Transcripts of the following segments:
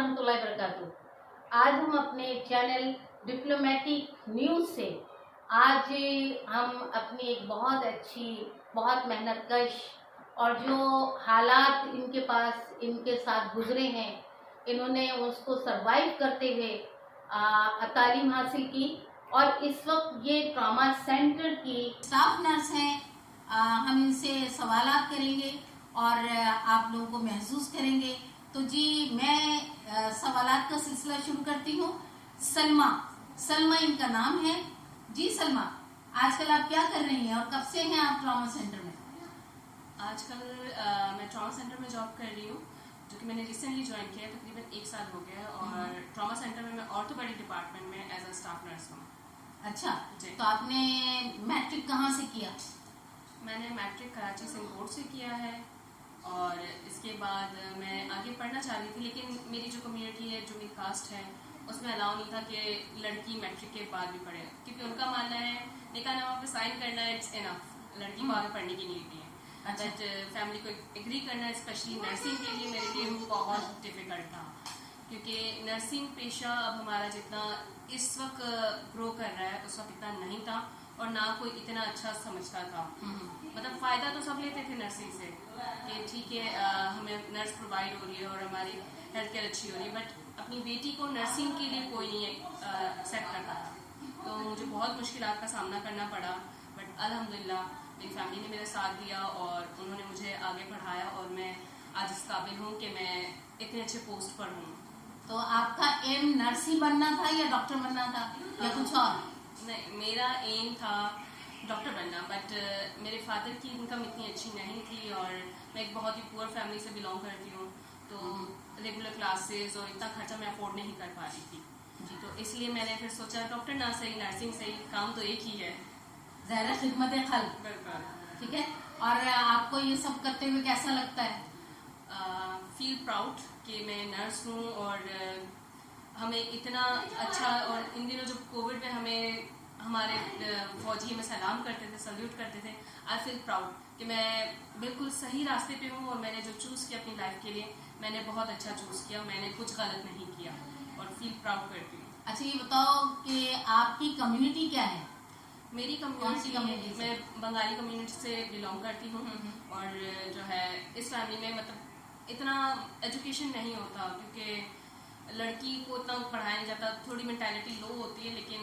रहमतुल्लाहि वबरकातुहू। आज हम अपने चैनल डिप्लोमेटिक न्यूज़ से आज हम अपनी एक बहुत अच्छी, बहुत मेहनतकश और जो हालात इनके पास इनके साथ गुजरे हैं, इन्होंने उसको सरवाइव करते हुए तालीम हासिल की और इस वक्त ये ट्रॉमा सेंटर की स्टाफ नर्स हैं। हम इनसे सवालात करेंगे और आप लोगों को महसूस करेंगे। तो जी मैं सवालात का सिलसिला शुरू करती हूँ। सलमा इनका नाम है। जी सलमा, आजकल आप क्या कर रही हैं और कब से हैं आप ट्रॉमा सेंटर में? आजकल मैं ट्रॉमा सेंटर में जॉब कर रही हूँ, जो कि मैंने रिसेंटली ज्वाइन किया है, तकरीबन 1 साल हो गया है। और ट्रॉमा सेंटर में मैं ऑर्थोपेडिक डिपार्टमेंट में एज अ स्टाफ नर्स हूँ। अच्छा, तो आपने मैट्रिक कहाँ से किया? मैंने मैट्रिक कराची सिंह बोर्ड से किया है और इसके बाद मैं आगे पढ़ना चाह रही थी, लेकिन मेरी जो कम्युनिटी है, जो मेरी कास्ट है, उसमें अलाउ नहीं था कि लड़की मैट्रिक के बाद भी पढ़े, क्योंकि उनका मानना है निकाहनामा पे साइन करना इट्स इनफ, लड़की को आगे पढ़ने की नीड नहीं है। बट फैमिली को एग्री करना, स्पेशली नर्सिंग के लिए, मेरे लिए बहुत डिफिकल्ट था, क्योंकि नर्सिंग पेशा अब हमारा जितना इस वक्त ग्रो कर रहा है उस वक्त इतना नहीं था और ना कोई इतना अच्छा समझता था। मतलब फ़ायदा तो सब लेते थे नर्सिंग से कि ठीक है हमें नर्स प्रोवाइड हो रही है और हमारी हेल्थ केयर अच्छी हो रही है, बट अपनी बेटी को नर्सिंग के लिए कोई नहीं एक्सेप्ट करता था। तो मुझे बहुत मुश्किलात का सामना करना पड़ा, बट अल्हम्दुलिल्लाह मेरी फैमिली ने मेरा साथ दिया और उन्होंने मुझे आगे पढ़ाया और मैं आज इस काबिल हूँ कि मैं इतने अच्छे पोस्ट पर हूँ। तो आपका एम नर्स ही बनना था या डॉक्टर बनना था या कुछ और? नहीं, मेरा एम था डॉक्टर बनना, बट मेरे फादर की इनकम इतनी अच्छी नहीं थी और मैं एक बहुत ही पुअर फैमिली से बिलोंग करती हूँ, तो रेगुलर क्लासेस और इतना खर्चा मैं अफोर्ड नहीं कर पा रही थी जी। तो इसलिए मैंने फिर सोचा डॉक्टर ना सही, नर्सिंग सही, काम तो एक ही है, ज़ाहिर खिदमत खल। ठीक है, और आपको ये सब करते हुए कैसा लगता है? फील प्राउड कि मैं नर्स हूँ और हमें इतना अच्छा, और इन दिनों जो कोविड में हमें हमारे फौजी हमें सलाम करते थे, सल्यूट करते थे, आई फील प्राउड कि मैं बिल्कुल सही रास्ते पे हूँ और मैंने जो चूज़ किया अपनी लाइफ के लिए, मैंने बहुत अच्छा चूज़ किया, मैंने कुछ गलत नहीं किया और फील प्राउड करती हूँ। अच्छा, ये बताओ कि आपकी कम्युनिटी क्या है? मेरी कम्युनिटी, मैं बंगाली कम्युनिटी से बिलोंग करती हूँ और जो है इस फैमिली में मतलब इतना एजुकेशन नहीं होता, क्योंकि लड़की को इतना पढ़ाया नहीं जाता, थोड़ी मेंटालिटी लो होती है, लेकिन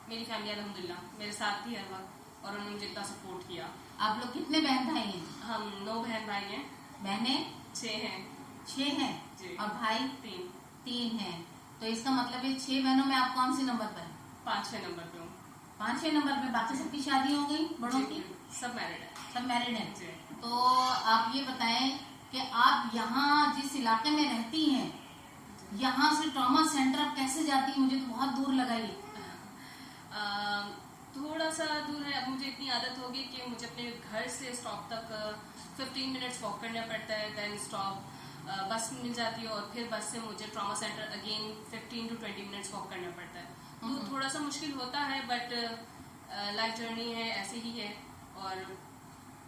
मेरी फैमिली अल्हम्दुलिल्लाह मेरे साथ थी हर वक्त और उन्होंने मुझे इतना सपोर्ट किया। आप लोग कितने बहन भाई हैं? हम 9 बहन भाई हैं। बहनें 6 हैं। 6 हैं जी। और भाई 3 हैं। तो इसका मतलब है 6 बहनों में आप कौन से नंबर पर हैं? 5-6 नंबर पे हूँ। 5-6 नंबर पे। बाकी सबकी शादी हो गई? बड़ों की सब मैरिड है। सब मैरिड हैं। तो आप ये बताएं कि आप यहाँ जिस इलाके में रहती हैं, यहाँ से ट्रॉमा सेंटर आप कैसे जाती हैं? मुझे तो बहुत दूर लगा ये। थोड़ा सा दूर है। अब मुझे इतनी आदत हो गई कि मुझे अपने घर से स्टॉप तक 15 मिनट्स वॉक करना पड़ता है, देन स्टॉप, बस मिल जाती है और फिर बस से मुझे trauma centre again 15 to 20 minutes walk करना पड़ता है। तो थोड़ा सा मुश्किल होता है, बट लाइफ जर्नी है, ऐसे ही है। और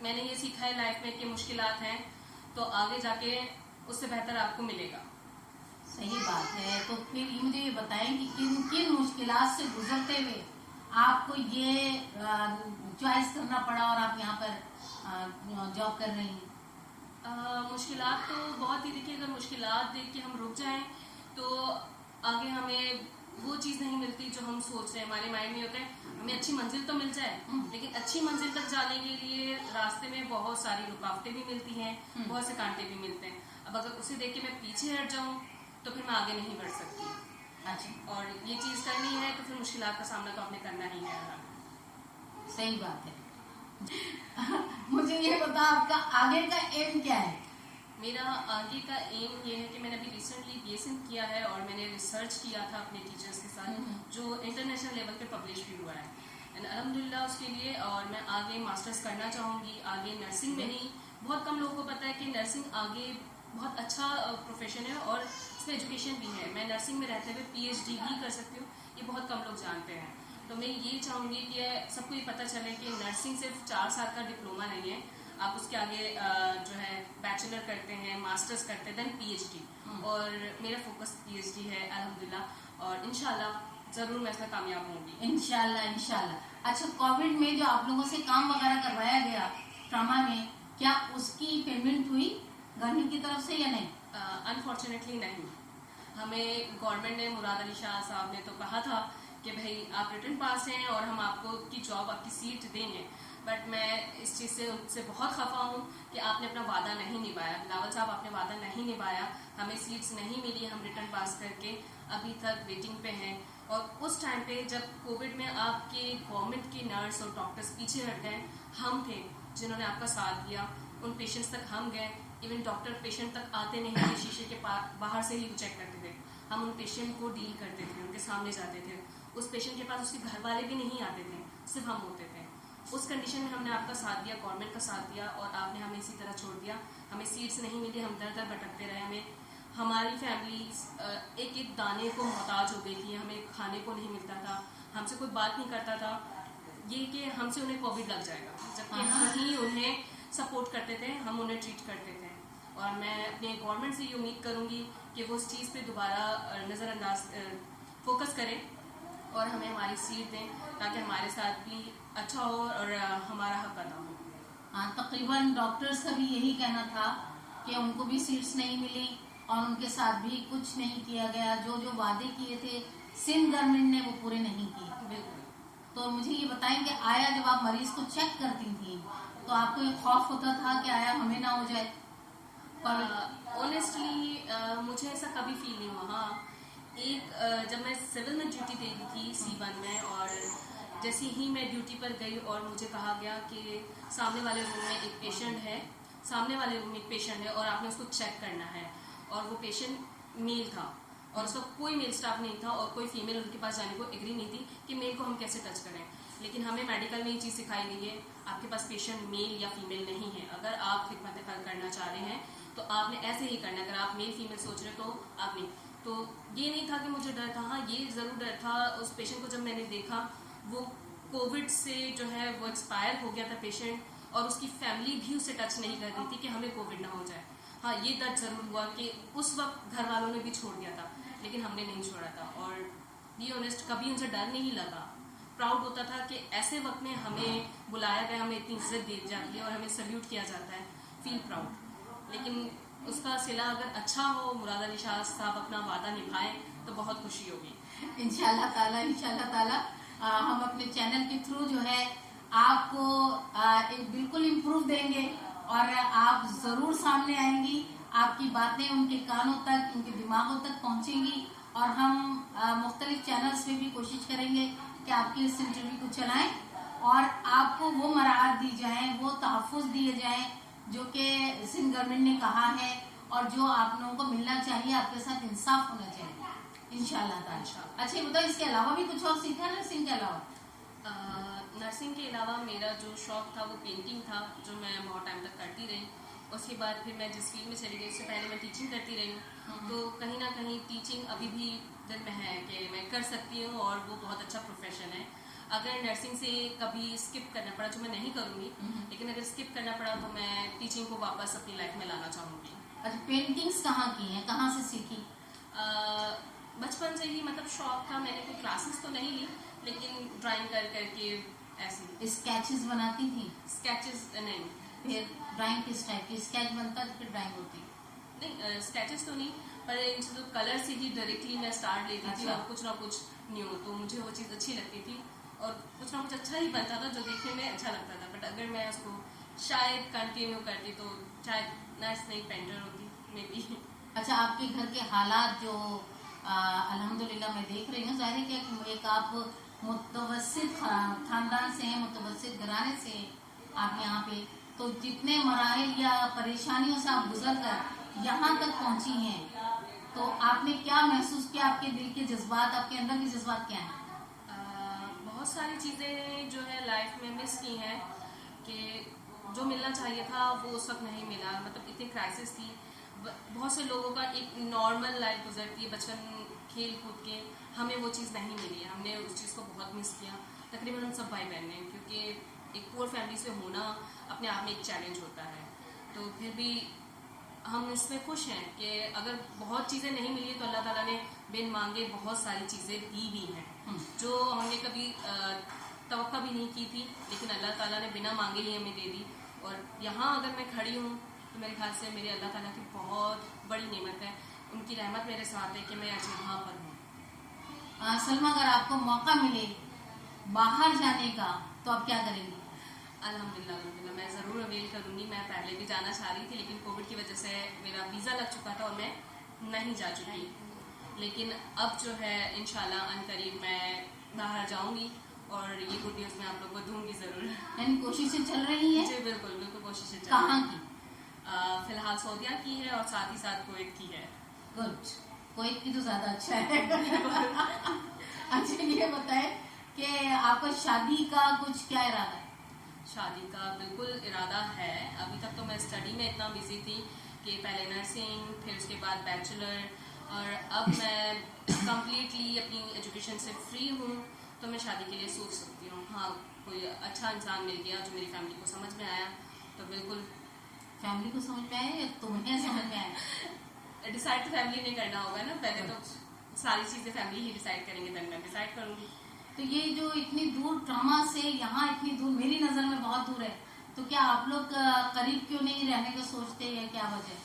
मैंने ये सीखा है लाइफ में कि मुश्किलात हैं तो आगे जाके उससे बेहतर आपको मिलेगा। सही बात है। तो फिर मुझे ये बताएं कि किन किन मुश्किलात से गुजरते हुए आपको ये चॉइस करना पड़ा और आप यहाँ पर जॉब कर रही हैं? मुश्किलात तो बहुत ही, देखिए अगर मुश्किलात देख के हम रुक जाएं तो आगे हमें वो चीज़ नहीं मिलती जो हम सोच रहे हैं। हमारे माइंड में होता है हमें अच्छी मंजिल तो मिल जाए, लेकिन अच्छी मंजिल तक जाने के लिए रास्ते में बहुत सारी रुकावटें भी मिलती हैं, बहुत से कांटे भी मिलते हैं। अब अगर उसे देख के मैं पीछे हट जाऊं तो फिर मैं आगे नहीं बढ़ सकती। अच्छा, और ये चीज़ करनी है तो फिर मुश्किलात का सामना तो आपने करना ही है। सही बात है। मुझे ये बता, आपका आगे का एम क्या है? मेरा आगे का एम ये है कि मैंने अभी रिसेंटली BSN किया है और मैंने रिसर्च किया था अपने टीचर्स के साथ, जो इंटरनेशनल लेवल पे पब्लिश भी हुआ है, एंड अल्हम्दुलिल्लाह उसके लिए। और मैं आगे मास्टर्स करना चाहूँगी, आगे नर्सिंग में ही। बहुत कम लोगों को पता है कि नर्सिंग आगे बहुत अच्छा प्रोफेशन है और इसमें एजुकेशन भी है। मैं नर्सिंग में रहते हुए PhD भी कर सकती हूँ, ये बहुत कम लोग जानते हैं। तो मैं ये चाहूँगी कि सबको ये पता चले कि नर्सिंग सिर्फ 4 साल का डिप्लोमा नहीं है, आप उसके आगे जो है बैचलर करते हैं, मास्टर्स करते हैं, देन PhD, और मेरा फोकस PhD है अल्हम्दुलिल्लाह, और इंशाल्लाह ज़रूर मैं इसमें कामयाब होंगी। इंशाल्लाह इंशाल्लाह। अच्छा, कोविड में जो आप लोगों से काम वगैरह करवाया गया ट्रामा में, क्या उसकी पेमेंट हुई गवर्नमेंट की तरफ से या नहीं? अनफॉर्चुनेटली नहीं। हमें गवर्नमेंट ने, मुराद अली शाह साहब ने तो कहा था कि भाई आप रिटर्न पास हैं और हम आपको की जॉब, आपकी सीट देंगे, बट मैं इस चीज़ से उनसे बहुत खफा हूँ कि आपने अपना वादा नहीं निभाया। बिलावल साहब, आपने वादा नहीं निभाया, हमें सीट्स नहीं मिली, हम रिटर्न पास करके अभी तक वेटिंग पे हैं। और उस टाइम पे जब कोविड में आपके गवर्नमेंट के नर्स और डॉक्टर्स पीछे हट गए, हम थे जिन्होंने आपका साथ दिया, उन पेशेंट्स तक हम गए। इवन डॉक्टर पेशेंट तक आते नहीं थे, शीशे के बाहर से ही वो चेक करते थे, हम उन पेशेंट को डील करते थे, उनके सामने जाते थे। उस पेशेंट के पास उसके घर वाले भी नहीं आते थे, सिर्फ हम होते थे। उस कंडीशन में हमने आपका साथ दिया, गवर्नमेंट का साथ दिया, और आपने हमें इसी तरह छोड़ दिया। हमें सीट्स नहीं मिली, हम दर दर भटकते रहे। हमारी फैमिली एक एक दाने को मोहताज हो गई थी, हमें खाने को नहीं मिलता था, हमसे कोई बात नहीं करता था, ये कि हमसे उन्हें कोविड लग जाएगा, जबकि हम ही उन्हें सपोर्ट करते थे, हम उन्हें ट्रीट करते थे। और मैं अपने गवर्नमेंट से ये उम्मीद करूँगी कि वो उस चीज़ पे दोबारा नज़रअंदाज फोकस करें और हमें हमारी सीट दें, ताकि हमारे साथ भी अच्छा हो और हमारा हक अदा हो। हाँ, तकरीबन डॉक्टर्स का भी यही कहना था कि उनको भी सीट्स नहीं मिली और उनके साथ भी कुछ नहीं किया गया। जो जो वादे किए थे सिंध गवर्नमेंट ने वो पूरे नहीं किए। बिल्कुल। तो मुझे ये बताएं कि आया जब आप मरीज को चेक करती थी तो आपको ये खौफ होता था कि आया हमें ना हो जाए? ऑनेस्टली मुझे ऐसा कभी फील नहीं हुआ। हाँ, जब मैं सिविल में ड्यूटी दे रही थी C1 में, और जैसे ही मैं ड्यूटी पर गई और मुझे कहा गया कि सामने वाले रूम में एक पेशेंट है, और आपने उसको चेक करना है, और वो पेशेंट मेल था और उसका कोई मेल स्टाफ नहीं था और कोई फीमेल उनके पास जाने को एग्री नहीं थी कि मेल को हम कैसे टच करें। लेकिन हमें मेडिकल में ये चीज़ सिखाई गई है, आपके पास पेशेंट मेल या फीमेल नहीं है, अगर आप खिदमत करना चाह रहे हैं तो आपने ऐसे ही करना है। अगर आप मेल फीमेल सोच रहे तो आपने, तो ये नहीं था कि मुझे डर था। हाँ, ये ज़रूर डर था उस पेशेंट को जब मैंने देखा, वो कोविड से जो है वो एक्सपायर हो गया था पेशेंट, और उसकी फैमिली भी उसे टच नहीं कर रही थी कि हमें कोविड ना हो जाए। हाँ, ये दर्द ज़रूर हुआ कि उस वक्त घर वालों ने भी छोड़ दिया था, लेकिन हमने नहीं छोड़ा था। और ये ऑनेस्ट कभी उनसे डर नहीं लगा, प्राउड होता था कि ऐसे वक्त में हमें बुलाया गया, हमें इतनी इज्जत दी जाती है और हमें सल्यूट किया जाता है, फील प्राउड। लेकिन उसका सिला अगर अच्छा हो, मुराद अली शाह साहब अपना वादा निभाएं तो बहुत खुशी होगी। इंशाल्लाह ताला हम अपने चैनल के थ्रू जो है आपको एक बिल्कुल इम्प्रूव देंगे और आप जरूर सामने आएंगी, आपकी बातें उनके कानों तक, उनके दिमागों तक पहुंचेंगी, और हम मुख्तलिफ चैनल्स में भी कोशिश करेंगे कि आपकी इस इंटरव्यू को चलाएं और आपको वो मराहत दी जाएं, वो तहफ़्फ़ुज़ दिए जाएं जो कि सिंध गवर्नमेंट ने कहा है और जो आप लोगों को मिलना चाहिए, आपके साथ इंसाफ होना चाहिए इंशाल्लाह ताला। अच्छा, ये बताओ, इसके अलावा भी कुछ और सीखा नर्सिंग के अलावा? नर्सिंग के अलावा मेरा जो शौक था वो पेंटिंग था, जो मैं बहुत टाइम तक करती रही। उसके बाद फिर मैं जिस फील्ड में चली गई, उससे पहले मैं टीचिंग करती रही हूँ, तो कहीं ना कहीं टीचिंग अभी भी दिल में है कि मैं कर सकती हूँ और वो बहुत अच्छा प्रोफेशन है। अगर नर्सिंग से कभी स्किप करना पड़ा, जो मैं नहीं करूँगी, लेकिन अगर स्किप करना पड़ा तो मैं टीचिंग को वापस अपनी लाइफ में लाना चाहूँगी। अच्छा, पेंटिंग्स कहाँ की हैं, कहाँ से सीखी? बचपन से ही मतलब शौक था, मैंने कोई क्लासेस तो नहीं ली, लेकिन ड्राइंग कर करके ऐसे। स्केचेस बनाती थी? स्केचेस नहीं। फिर ड्राइंग किस टाइप की? स्केच बनता तो फिर ड्राइंग होती? नहीं, स्केचेस तो नहीं, पर इनसे तो कलर से ही डायरेक्टली मैं स्टार्ट लेती थी और कुछ ना कुछ न्यू, तो मुझे वो चीज़ अच्छी लगती थी और कुछ ना कुछ अच्छा ही बनता था जो देखने में अच्छा लगता था। बट अगर मैं उसको शायद कंटिन्यू करती तो शायद नाइस नई पेंटर होती मे बी। अच्छा, आपके घर के हालात जो अल्हम्दुलिल्लाह मैं देख रही हूँ, जाहिर है कि एक आप मुतवस्सित खानदान से हैं, मुतवस्सित घराने से आप यहाँ पे, तो जितने मराहिल या परेशानियों से आप गुजर कर यहाँ तक पहुँची हैं, तो आपने क्या महसूस किया? आपके दिल के जज्बात, आपके अंदर के जज्बात क्या हैं? बहुत सारी चीज़ें जो है लाइफ में मिस की हैं कि जो मिलना चाहिए था वो उस वक्त नहीं मिला। मतलब इतनी क्राइसिस थी, बहुत से लोगों का एक नॉर्मल लाइफ गुजरती है बचपन खेल कूद के, हमें वो चीज़ नहीं मिली है, हमने उस चीज़ को बहुत मिस किया। तकरीबन हम सब भाई बहन हैं, क्योंकि एक पुअर फैमिली से होना अपने आप में एक चैलेंज होता है, तो फिर भी हम इसमें खुश हैं कि अगर बहुत चीज़ें नहीं मिली तो अल्लाह ताला ने बिन मांगे बहुत सारी चीज़ें दी भी हैं जो हमने कभी तवक्का भी नहीं की थी, लेकिन अल्लाह ताला ने बिना मांगे ही हमें दे दी। और यहाँ अगर मैं खड़ी हूँ तो मेरे ख्याल से मेरे अल्लाह ताला की बहुत बड़ी नेमत है, उनकी रहमत मेरे साथ है कि मैं आज यहाँ पर हूँ। सलमा, अगर आपको मौका मिले बाहर जाने का तो आप क्या करेंगी? अल्हम्दुलिल्लाह अल्हम्दुलिल्लाह मैं ज़रूर अवेल करूँगी। मैं पहले भी जाना चाह रही थी, लेकिन कोविड की वजह से मेरा वीज़ा लग चुका था और मैं नहीं जा चुकी। लेकिन अब जो है इंशाल्लाह अनकरीब मैं बाहर जाऊँगी और ये गुड न्यूज़ मैं आप लोगों को दूँगी ज़रूर। यानी कोशिशें चल रही हैं? जी बिल्कुल बिल्कुल कोशिशें चल कहाँ रही की? हैं। फ़िलहाल सऊदीया की है और साथ ही साथ कुवैत की है। गुड, कुवैत की तो ज़्यादा अच्छा है। अच्छा, ये बताएं कि आपका शादी का कुछ क्या इरादा है? शादी का बिल्कुल इरादा है। अभी तक तो मैं स्टडी में इतना बिजी थी कि पहले नर्सिंग, फिर उसके बाद बैचलर, और अब मैं कंप्लीटली अपनी एजुकेशन से फ्री हूँ, तो मैं शादी के लिए सोच सकती हूँ। हाँ, कोई अच्छा इंसान मिल गया जो मेरी फैमिली को समझ में आया तो बिल्कुल। फैमिली को समझ में आया या तुम्हें समझ में आया? डिसाइड तो फैमिली ने करना होगा ना, पहले तो सारी चीज़ें फैमिली ही डिसाइड करेंगे, देन मैं डिसाइड करूँगी। तो ये जो इतनी दूर ट्रॉमा से यहाँ इतनी दूर, मेरी नज़र में बहुत दूर है, तो क्या आप लोग करीब क्यों नहीं रहने का सोचते हैं? क्या वजह?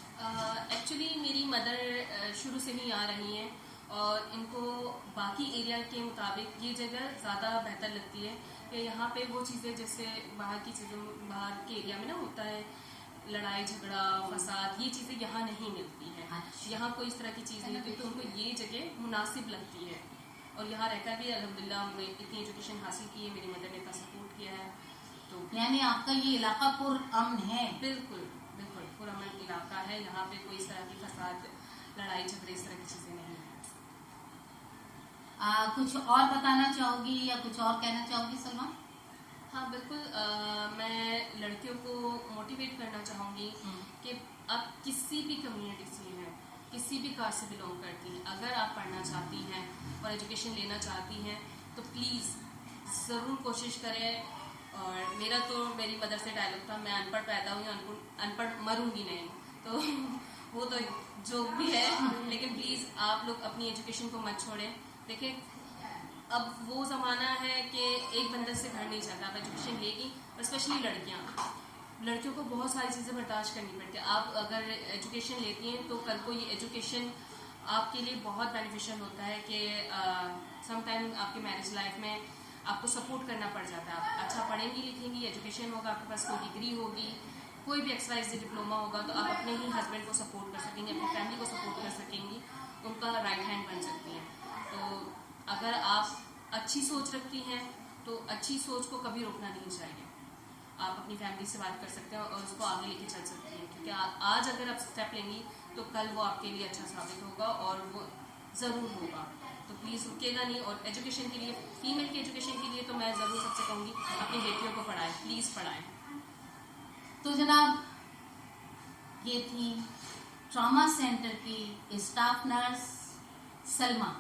एक्चुअली मेरी मदर शुरू से ही आ रही हैं और इनको बाकी एरिया के मुताबिक ये जगह ज़्यादा बेहतर लगती है कि यहाँ पे वो चीज़ें जैसे बाहर की चीज़ें, बाहर के एरिया में ना होता है लड़ाई झगड़ा फसाद, ये चीज़ें यहाँ नहीं मिलती हैं। अच्छा। यहाँ कोई इस तरह की चीज़ नहीं होती, तो उनको ये जगह मुनासिब लगती है। और यहाँ रहकर भी अल्हम्दुलिल्लाह हमने इतनी एजुकेशन हासिल की है, मेरी मदर ने इतना सपोर्ट किया है। तो यानी आपका ये इलाका पुरअमन है? बिल्कुल बिल्कुल पुरअमन इलाका है। यहाँ पे कोई इस तरह की फसाद, लड़ाई झगड़े, इस तरह की चीज़ें नहीं है। कुछ और बताना चाहोगी या कुछ और कहना चाहोगी सलमा? हाँ बिल्कुल, मैं लड़कियों को मोटिवेट करना चाहूँगी कि आप किसी भी कम्युनिटी से हैं, किसी भी कास्ट से बिलोंग करती हैं, अगर आप पढ़ना चाहती हैं और एजुकेशन लेना चाहती हैं तो प्लीज़ ज़रूर कोशिश करें। और मेरा तो मेरी मदर से डायलॉग था, मैं अनपढ़ पैदा हुई, अनपढ़ मरूंगी नहीं, तो वो तो जो भी है, लेकिन प्लीज़ आप लोग अपनी एजुकेशन को मत छोड़ें। देखिए अब वो ज़माना है कि एक बंदर से घर नहीं चलता, आप एजुकेशन लेगी, स्पेशली लड़कियों को बहुत सारी चीज़ें बर्दाश्त करनी पड़ती है। आप अगर एजुकेशन लेती हैं तो कल को ये एजुकेशन आपके लिए बहुत बेनिफिशियल होता है कि समटाइम आपके मैरिज लाइफ में आपको सपोर्ट करना पड़ जाता है। आप अच्छा पढ़ेंगी लिखेंगी, एजुकेशन होगा, आपके पास कोई डिग्री होगी, कोई भी XYZ डिप्लोमा होगा, तो आप अपने ही हस्बैंड को सपोर्ट कर सकेंगी, अपनी फैमिली को सपोर्ट कर सकेंगी, उनका राइट हैंड बन सकती हैं। तो अगर आप अच्छी सोच रखती हैं तो अच्छी सोच को कभी रोकना नहीं चाहिए। आप अपनी फैमिली से बात कर सकते हैं और उसको आगे लेके चल सकती हैं, क्योंकि आज अगर आप स्टेप लेंगी तो कल वो आपके लिए अच्छा साबित होगा और वो ज़रूर होगा। तो प्लीज़ रुकेगा नहीं। और एजुकेशन के लिए, फीमेल की एजुकेशन के लिए तो मैं ज़रूर सबसे कहूँगी अपनी बेटियों को पढ़ाएं, प्लीज़ पढ़ाएं। तो जनाब, ये थी ट्रॉमा सेंटर की स्टाफ नर्स सलमा,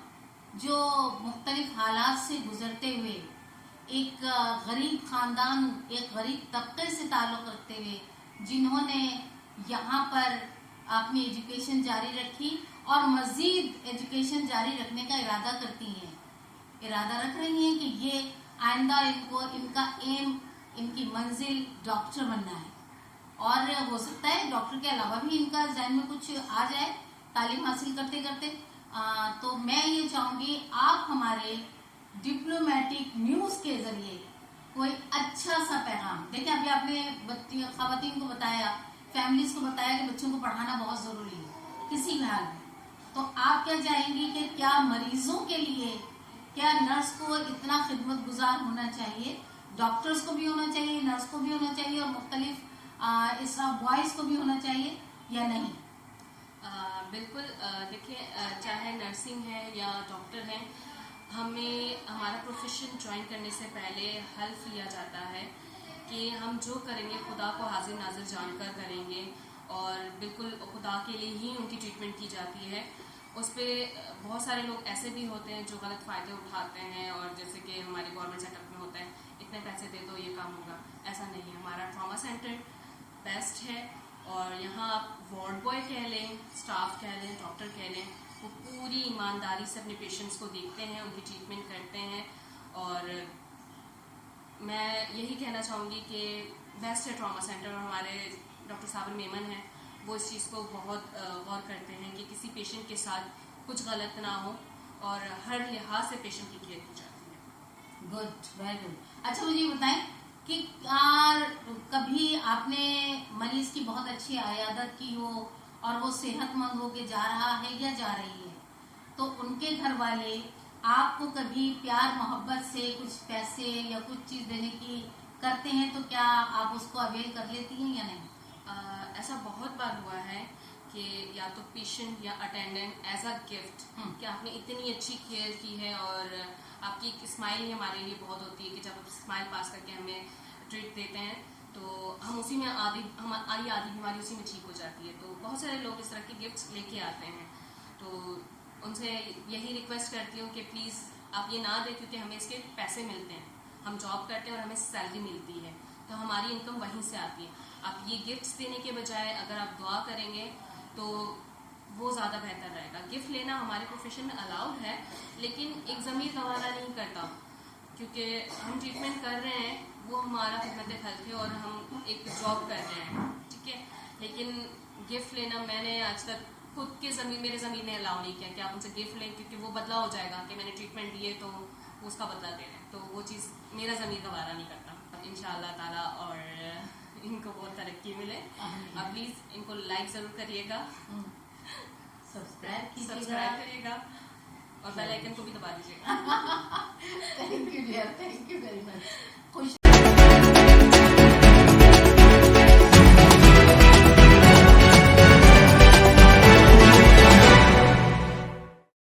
जो मुख्तलिफ हालात से गुजरते हुए एक गरीब ख़ानदान, एक गरीब तबके से ताल्लुक़ रखते हुए, जिन्होंने यहाँ पर अपनी एजुकेशन जारी रखी और मज़ीद एजुकेशन जारी रखने का इरादा करती हैं, इरादा रख रही हैं कि ये आइंदा इनको, इनका एम, इनकी मंजिल डॉक्टर बनना है। और हो सकता है डॉक्टर के अलावा भी इनका ज़हन में कुछ आ जाए तालीम हासिल करते करते। तो मैं ये चाहूँगी आप हमारे डिप्लोमेटिक न्यूज़ के ज़रिए कोई अच्छा सा पैगाम, देखिए अभी आपने ख़वातीन को बताया, फैमिलीज़ को बताया कि बच्चों को पढ़ाना बहुत ज़रूरी है किसी भी हाल में, तो आप क्या चाहेंगी कि क्या मरीजों के लिए, क्या नर्स को इतना खिदमत गुजार होना चाहिए, डॉक्टर्स को भी होना चाहिए, नर्स को भी होना चाहिए और मुख्तलिफ इस बॉयज़ को भी होना चाहिए या नहीं? बिल्कुल, देखिए चाहे नर्सिंग है या डॉक्टर है, हमें हमारा प्रोफेशन ज्वाइन करने से पहले हल्फ लिया जाता है कि हम जो करेंगे खुदा को हाजिर नाजिर जानकर करेंगे और बिल्कुल खुदा के लिए ही उनकी ट्रीटमेंट की जाती है। उस पर बहुत सारे लोग ऐसे भी होते हैं जो गलत फ़ायदे उठाते हैं, और जैसे कि हमारे गवर्नमेंट सेटअप में होता है इतने पैसे दे दो ये काम होगा, ऐसा नहीं है। हमारा ट्रॉमा सेंटर बेस्ट है और यहाँ आप वार्ड बॉय कह लें, स्टाफ कह लें, डॉक्टर कह लें, वो पूरी ईमानदारी से अपने पेशेंट्स को देखते हैं, उनकी ट्रीटमेंट करते हैं। और मैं यही कहना चाहूँगी कि बेस्ट है ट्रॉमा सेंटर, और हमारे डॉक्टर साबिर मेमन हैं, वो इस चीज़ को बहुत गौर करते हैं कि किसी पेशेंट के साथ कुछ गलत ना हो और हर लिहाज से पेशेंट की केयर की जाती है। Good, very good. अच्छा मुझे ये बताएं कि कभी आपने मरीज की बहुत अच्छी आयादत की हो और वो सेहतमंद होके जा रहा है या जा रही है, तो उनके घर वाले आपको कभी प्यार मोहब्बत से कुछ पैसे या कुछ चीज देने की करते हैं, तो क्या आप उसको अवेल कर लेती हैं या नहीं? ऐसा बहुत बार हुआ है कि या तो पेशेंट या अटेंडेंट एज अ गिफ्ट कि आपने इतनी अच्छी केयर की है, और आपकी एक स्माइल ही हमारे लिए बहुत होती है कि जब आप स्माइल पास करके हमें ट्रीट देते हैं तो हम उसी में आधी बीमारी उसी में ठीक हो जाती है। तो बहुत सारे लोग इस तरह के गिफ्ट्स लेके आते हैं, तो उनसे यही रिक्वेस्ट करती हूँ कि प्लीज़ आप ये ना दें, क्योंकि हमें इसके पैसे मिलते हैं, हम जॉब करते हैं और हमें सैलरी मिलती है, तो हमारी इनकम वहीं से आती है। आप ये गिफ्ट्स देने के बजाय अगर आप दुआ करेंगे तो वो ज़्यादा बेहतर रहेगा। गिफ्ट लेना हमारे प्रोफेशन में अलाउड है, लेकिन एक ज़मीर गवारा नहीं करता, क्योंकि हम ट्रीटमेंट कर रहे हैं, वो हमारा खिदमत खल्क है और हम एक जॉब कर रहे हैं, ठीक है। लेकिन गिफ्ट लेना मैंने आज तक खुद के मेरे ज़मीर ने अलाउ नहीं किया कि आप उनसे गिफ्ट लें, क्योंकि वो बदला हो जाएगा कि मैंने ट्रीटमेंट दिए तो उसका बदला दे रहे हैं, तो वो चीज़ मेरा ज़मीर गवारा नहीं करता। इंशाअल्लाह ताला और इनको बहुत तरक्की मिले। आप प्लीज़ इनको लाइक ज़रूर करिएगा, सब्सक्राइब करिएगा और बेल आइकन को भी दबा दीजिएगा। Thank you dear, thank you very much. खुश